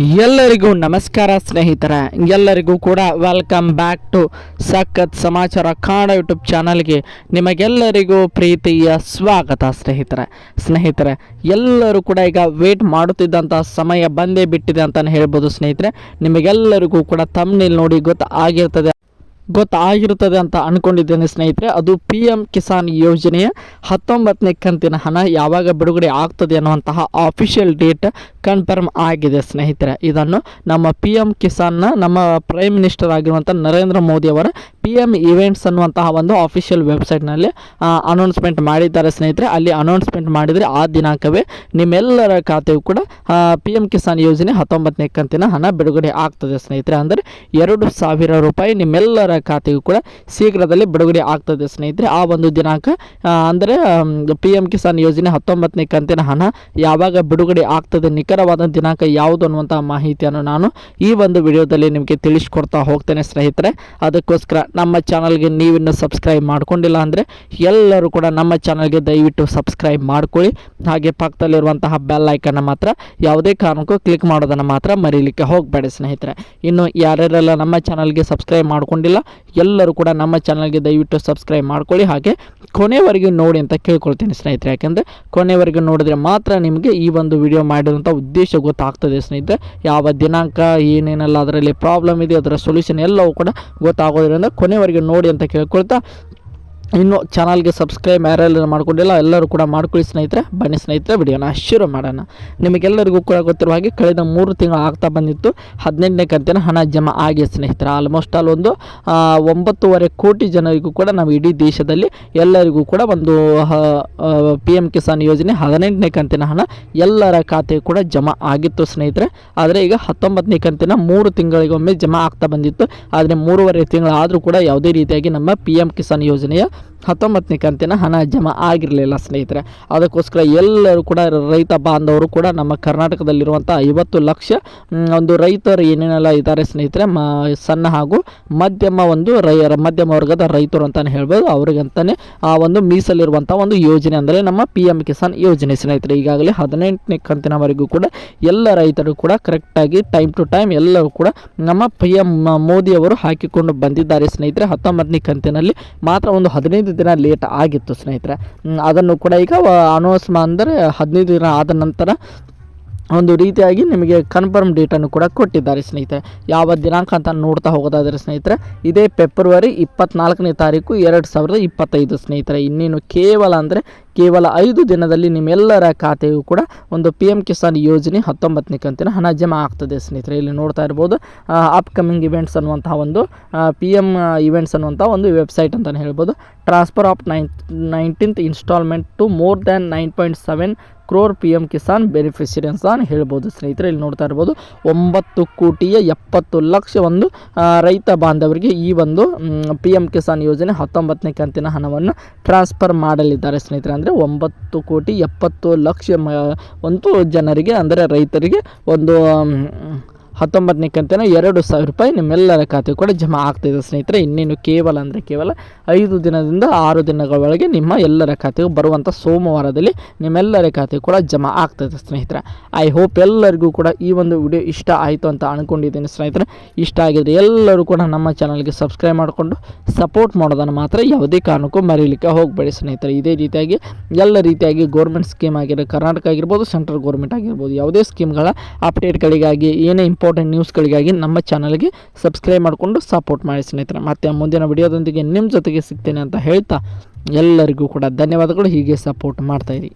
ಎಲ್ಲರಿಗೂ ನಮಸ್ಕಾರ ಸ್ನೇಹಿತರೆ, ಎಲ್ಲರಿಗೂ ಕೂಡ ವೆಲ್ಕಮ್ ಬ್ಯಾಕ್ ಟು ಸಖತ್ ಸಮಾಚಾರ ಕನ್ನಡ ಯೂಟ್ಯೂಬ್ ಚಾನಲ್ಗೆ ನಿಮಗೆಲ್ಲರಿಗೂ ಪ್ರೀತಿಯ ಸ್ವಾಗತ. ಸ್ನೇಹಿತರೆ ಎಲ್ಲರೂ ಕೂಡ ಈಗ ವೇಟ್ ಮಾಡುತ್ತಿದ್ದಂಥ ಸಮಯ ಬಂದೇ ಬಿಟ್ಟಿದೆ ಅಂತಲೇ ಹೇಳ್ಬೋದು. ಸ್ನೇಹಿತರೆ, ನಿಮಗೆಲ್ಲರಿಗೂ ಕೂಡ ಥಂಬ್ನೇಲ್ ನೋಡಿ ಗೊತ್ತಾಗಿರುತ್ತದೆ ಅಂತ ಅಂದ್ಕೊಂಡಿದ್ದೇನೆ ಸ್ನೇಹಿತರೆ. ಅದು PM ಕಿಸಾನ್ ಯೋಜನೆಯ 19ನೇ ಕಂತಿನ ಹಣ ಯಾವಾಗ ಬಿಡುಗಡೆ ಆಗ್ತದೆ ಅನ್ನುವಂತಹ ಆಫಿಷಿಯಲ್ ಡೇಟ್ ಕನ್ಫರ್ಮ್ ಆಗಿದೆ ಸ್ನೇಹಿತರೆ. ಇದನ್ನು ನಮ್ಮ PM ಕಿಸಾನ್ನ ನಮ್ಮ ಪ್ರೈಮ್ ಮಿನಿಸ್ಟರ್ ಆಗಿರುವಂಥ ನರೇಂದ್ರ ಮೋದಿ ಅವರ PM ಇವೆಂಟ್ಸ್ ಅನ್ನುವಂತಹ ಒಂದು ಆಫಿಷಿಯಲ್ ವೆಬ್ಸೈಟ್ನಲ್ಲಿ ಅನೌನ್ಸ್ಮೆಂಟ್ ಮಾಡಿದ್ದಾರೆ ಸ್ನೇಹಿತರೆ. ಅಲ್ಲಿ ಅನೌನ್ಸ್ಮೆಂಟ್ ಮಾಡಿದರೆ ಆ ದಿನಾಂಕವೇ ನಿಮ್ಮೆಲ್ಲರ ಖಾತೆಯು ಕೂಡ PM ಕಿಸಾನ್ ಯೋಜನೆ 19ನೇ ಕಂತಿನ ಹಣ ಬಿಡುಗಡೆ ಆಗ್ತದೆ ಸ್ನೇಹಿತರೆ. ಅಂದರೆ 2,000 ರೂಪಾಯಿ ನಿಮ್ಮೆಲ್ಲರ ಖಾತೆಗೂ ಕೂಡ ಶೀಘ್ರದಲ್ಲಿ ಬಿಡುಗಡೆ ಆಗ್ತದೆ ಸ್ನೇಹಿತರೆ. ಆ ಒಂದು ದಿನಾಂಕ ಅಂದರೆ PM ಕಿಸಾನ್ ಯೋಜನೆ 19ನೇ ಕಂತಿನ ಹಣ ಯಾವಾಗ ಬಿಡುಗಡೆ ಆಗ್ತದೆ, ನಿಖರವಾದ ದಿನಾಂಕ ಯಾವುದು ಅನ್ನುವಂತಹ ಮಾಹಿತಿಯನ್ನು ನಾನು ಈ ಒಂದು ವಿಡಿಯೋದಲ್ಲಿ ನಿಮಗೆ ತಿಳಿಸ್ಕೊಡ್ತಾ ಹೋಗ್ತೇನೆ ಸ್ನೇಹಿತರೆ. ಅದಕ್ಕೋಸ್ಕರ ನಮ್ಮ ಚಾನಲ್ಗೆ ನೀವಿನ್ನು ಸಬ್ಸ್ಕ್ರೈಬ್ ಮಾಡ್ಕೊಂಡಿಲ್ಲ ಅಂದರೆ ಎಲ್ಲರೂ ಕೂಡ ನಮ್ಮ ಚಾನಲ್ಗೆ ದಯವಿಟ್ಟು ಸಬ್ಸ್ಕ್ರೈಬ್ ಮಾಡ್ಕೊಳ್ಳಿ. ಹಾಗೆ ಪಕ್ಕದಲ್ಲಿರುವಂತಹ ಬೆಲ್ ಐಕನ್ನ ಮಾತ್ರ ಯಾವುದೇ ಕಾರಣಕ್ಕೂ ಕ್ಲಿಕ್ ಮಾಡೋದನ್ನು ಮಾತ್ರ ಮರೀಲಿಕ್ಕೆ ಹೋಗಬೇಡಿ ಸ್ನೇಹಿತರೆ. ಇನ್ನು ಯಾರ್ಯಾರೆಲ್ಲ ನಮ್ಮ ಚಾನಲ್ಗೆ ಸಬ್ಸ್ಕ್ರೈಬ್ ಮಾಡ್ಕೊಂಡಿಲ್ಲ ಎಲ್ಲರೂ ಕೂಡ ನಮ್ಮ ಚಾನಲ್ಗೆ ದಯವಿಟ್ಟು ಸಬ್ಸ್ಕ್ರೈಬ್ ಮಾಡ್ಕೊಳ್ಳಿ. ಹಾಗೆ ಕೊನೆವರೆಗೂ ನೋಡಿ ಅಂತ ಕೇಳ್ಕೊಳ್ತೀನಿ ಸ್ನೇಹಿತರೆ. ಯಾಕೆಂದರೆ ಕೊನೆವರೆಗೂ ನೋಡಿದ್ರೆ ಮಾತ್ರ ನಿಮಗೆ ಈ ಒಂದು ವಿಡಿಯೋ ಮಾಡಿರುವಂಥ ಉದ್ದೇಶ ಗೊತ್ತಾಗ್ತದೆ ಸ್ನೇಹಿತರೆ. ಯಾವ ದಿನಾಂಕ ಏನೇನೆಲ್ಲ ಅದರಲ್ಲಿ ಪ್ರಾಬ್ಲಮ್ ಇದೆ, ಅದರ ಸೊಲ್ಯೂಷನ್ ಎಲ್ಲವೂ ಕೂಡ ಗೊತ್ತಾಗೋದ್ರಿಂದ ಕೊನೆವರೆಗೂ ನೋಡಿ ಅಂತ ಕೇಳ್ಕೊಳ್ತಾ, ಇನ್ನು ಚಾನಲ್ಗೆ ಸಬ್ಸ್ಕ್ರೈಬ್ ಯಾರೆಲ್ಲ ಮಾಡ್ಕೊಂಡಿಲ್ಲ ಎಲ್ಲರೂ ಕೂಡ ಮಾಡ್ಕೊಳ್ಳಿ ಸ್ನೇಹಿತರೆ. ಬನ್ನಿ ಸ್ನೇಹಿತರೆ, ವಿಡಿಯೋನ ಶುರು ಮಾಡೋಣ. ನಿಮಗೆಲ್ಲರಿಗೂ ಕೂಡ ಗೊತ್ತಿರುವ ಹಾಗೆ ಕಳೆದ 3 ತಿಂಗಳು ಆಗ್ತಾ ಬಂದಿತ್ತು 18ನೇ ಕಂತಿನ ಹಣ ಜಮಾ ಆಗಿದೆ ಸ್ನೇಹಿತರೆ. ಆಲ್ಮೋಸ್ಟ್ ಆಲ್ ಒಂದು 9.5 ಕೋಟಿ ಜನರಿಗೂ ಕೂಡ ನಾವು ಇಡೀ ದೇಶದಲ್ಲಿ ಎಲ್ಲರಿಗೂ ಕೂಡ ಒಂದು PM ಕಿಸಾನ್ ಯೋಜನೆ 18ನೇ ಕಂತಿನ ಹಣ ಎಲ್ಲರ ಖಾತೆ ಕೂಡ ಜಮಾ ಆಗಿತ್ತು ಸ್ನೇಹಿತರೆ. ಆದರೆ ಈಗ 19ನೇ ಕಂತಿನ 3 ತಿಂಗಳಿಗೊಮ್ಮೆ ಜಮಾ ಆಗ್ತಾ ಬಂದಿತ್ತು. ಆದರೆ 3.5 ತಿಂಗಳು ಆದರೂ ಕೂಡ ಯಾವುದೇ ರೀತಿಯಾಗಿ ನಮ್ಮ PM ಕಿಸಾನ್ ಯೋಜನೆಯ 19ನೇ ಕಂತಿನ ಹಣ ಜಮಾ ಆಗಿರಲಿಲ್ಲ ಸ್ನೇಹಿತರೆ. ಅದಕ್ಕೋಸ್ಕರ ಎಲ್ಲರೂ ಕೂಡ ರೈತ ಬಾಂಧವರು ಕೂಡ ನಮ್ಮ ಕರ್ನಾಟಕದಲ್ಲಿರುವಂಥ 50 ಲಕ್ಷ ಒಂದು ರೈತರು ಏನೇನೆಲ್ಲ ಇದ್ದಾರೆ ಸ್ನೇಹಿತರೆ, ಸಣ್ಣ ಹಾಗೂ ಮಧ್ಯಮ ಮಧ್ಯಮ ವರ್ಗದ ರೈತರು ಅಂತಲೇ ಹೇಳ್ಬೋದು. ಅವ್ರಿಗಂತಲೇ ಒಂದು ಮೀಸಲಿರುವಂಥ ಒಂದು ಯೋಜನೆ ಅಂದರೆ ನಮ್ಮ PM ಕಿಸಾನ್ ಯೋಜನೆ ಸ್ನೇಹಿತರೆ. ಈಗಾಗಲೇ 18ನೇ ಕಂತಿನವರೆಗೂ ಕೂಡ ಎಲ್ಲ ರೈತರು ಕೂಡ ಕರೆಕ್ಟಾಗಿ ಟೈಮ್ ಟು ಟೈಮ್ ಎಲ್ಲರೂ ಕೂಡ ನಮ್ಮ PM ಮೋದಿಯವರು ಹಾಕಿಕೊಂಡು ಬಂದಿದ್ದಾರೆ ಸ್ನೇಹಿತರೆ. 19ನೇ ಕಂತಿನಲ್ಲಿ ಮಾತ್ರ ಒಂದು 15 ದಿನ ಲೇಟ್ ಆಗಿತ್ತು ಸ್ನೇಹಿತರೆ. ಅದನ್ನು ಕೂಡ ಈಗ ಅನೌನ್ಸ್ ಅಂದರೆ 15 ದಿನ ಆದ ನಂತರ ಒಂದು ರೀತಿಯಾಗಿ ನಿಮಗೆ ಕನ್ಫರ್ಮ್ ಡೇಟನ್ನು ಕೂಡ ಕೊಟ್ಟಿದ್ದಾರೆ ಸ್ನೇಹಿತರೆ. ಯಾವ ದಿನಾಂಕ ಅಂತ ನೋಡ್ತಾ ಹೋಗೋದಾದರೆ ಸ್ನೇಹಿತರೆ, ಇದೇ ಫೆಬ್ರವರಿ 24ನೇ ತಾರೀಕು 2025 ಸ್ನೇಹಿತರೆ. ಇನ್ನೇನು ಕೇವಲ 5 ದಿನದಲ್ಲಿ ನಿಮ್ಮೆಲ್ಲರ ಖಾತೆಯು ಕೂಡ ಒಂದು PM ಕಿಸಾನ್ ಯೋಜನೆ 19ನೇ ಕಂತಿನ ಹಣ ಜಮಾ ಆಗ್ತದೆ ಸ್ನೇಹಿತರೆ. ಇಲ್ಲಿ ನೋಡ್ತಾ ಇರ್ಬೋದು ಅಪ್ಕಮಿಂಗ್ ಇವೆಂಟ್ಸ್ ಅನ್ನುವಂತಹ ಒಂದು PM ಇವೆಂಟ್ಸ್ ಅನ್ನುವಂಥ ಒಂದು ವೆಬ್ಸೈಟ್ ಅಂತಲೇ ಹೇಳ್ಬೋದು. Transfer of 19th installment to more than 9.7 crore PM Kisan beneficiary ಅಂತ ಹೇಳ್ಬೋದು ಸ್ನೇಹಿತರೆ. ಇಲ್ಲಿ ನೋಡ್ತಾ ಇರ್ಬೋದು 9,70,00,000 ಒಂದು ರೈತ ಬಾಂಧವರಿಗೆ ಈ ಒಂದು PM ಕಿಸಾನ್ ಯೋಜನೆ 19ನೇ ಕಂತಿನ ಹಣವನ್ನು ಟ್ರಾನ್ಸ್ಫರ್ ಮಾಡಲಿದ್ದಾರೆ ಸ್ನೇಹಿತರೆ. ಅಂದರೆ 9,70,00,000 ಒಂದು ಜನರಿಗೆ ಅಂದರೆ ರೈತರಿಗೆ ಒಂದು 19ನೇ ಕಂತಿನ 2,000 ರೂಪಾಯಿ ನಿಮ್ಮೆಲ್ಲರ ಖಾತೆ ಕೂಡ ಜಮಾ ಆಗ್ತಾಯಿದೆ ಸ್ನೇಹಿತರೆ. ಇನ್ನೇನು ಕೇವಲ 5 ದಿನದಿಂದ 6 ದಿನಗಳ ಒಳಗೆ ನಿಮ್ಮ ಎಲ್ಲರ ಖಾತೆಗೂ ಬರುವಂಥ ಸೋಮವಾರದಲ್ಲಿ ನಿಮ್ಮೆಲ್ಲರ ಖಾತೆ ಕೂಡ ಜಮಾ ಆಗ್ತದೆ ಸ್ನೇಹಿತರೆ. ಐ ಹೋಪ್ ಎಲ್ಲರಿಗೂ ಕೂಡ ಈ ಒಂದು ವಿಡಿಯೋ ಇಷ್ಟ ಆಯಿತು ಅಂತ ಅಂದ್ಕೊಂಡಿದ್ದೀನಿ ಸ್ನೇಹಿತರೆ. ಇಷ್ಟ ಆಗಿದ್ರೆ ಎಲ್ಲರೂ ಕೂಡ ನಮ್ಮ ಚಾನಲ್ಗೆ ಸಬ್ಸ್ಕ್ರೈಬ್ ಮಾಡಿಕೊಂಡು ಸಪೋರ್ಟ್ ಮಾಡೋದನ್ನು ಮಾತ್ರ ಯಾವುದೇ ಕಾರಣಕ್ಕೂ ಮರೀಲಿಕ್ಕೆ ಹೋಗಬೇಡಿ ಸ್ನೇಹಿತರೆ. ಇದೇ ರೀತಿಯಾಗಿ ಎಲ್ಲ ರೀತಿಯಾಗಿ ಗೌರ್ಮೆಂಟ್ ಸ್ಕೀಮ್ ಆಗಿರೋ ಕರ್ನಾಟಕ ಆಗಿರ್ಬೋದು, ಸೆಂಟ್ರಲ್ ಗೌರ್ಮೆಂಟ್ ಆಗಿರ್ಬೋದು, ಯಾವುದೇ ಸ್ಕೀಮ್ಗಳ ಅಪ್ಡೇಟ್ಗಳಿಗಾಗಿ ಏನೇ ಇಂಪಾರ್ಟೆಂಟ್ ನ್ಯೂಸ್ಗಳಿಗಾಗಿ ನಮ್ಮ ಚಾನಲ್ಗೆ ಸಬ್ಸ್ಕ್ರೈಬ್ ಮಾಡಿಕೊಂಡು ಸಪೋರ್ಟ್ ಮಾಡಿ ಸ್ನೇಹಿತರೆ. ಮತ್ತು ಮುಂದಿನ ವಿಡಿಯೋದೊಂದಿಗೆ ನಿಮ್ಮ ಜೊತೆಗೆ ಸಿಗ್ತೇನೆ ಅಂತ ಹೇಳ್ತಾ ಎಲ್ಲರಿಗೂ ಕೂಡ ಧನ್ಯವಾದಗಳು. ಹೀಗೆ ಸಪೋರ್ಟ್ ಮಾಡ್ತಾಯಿರಿ.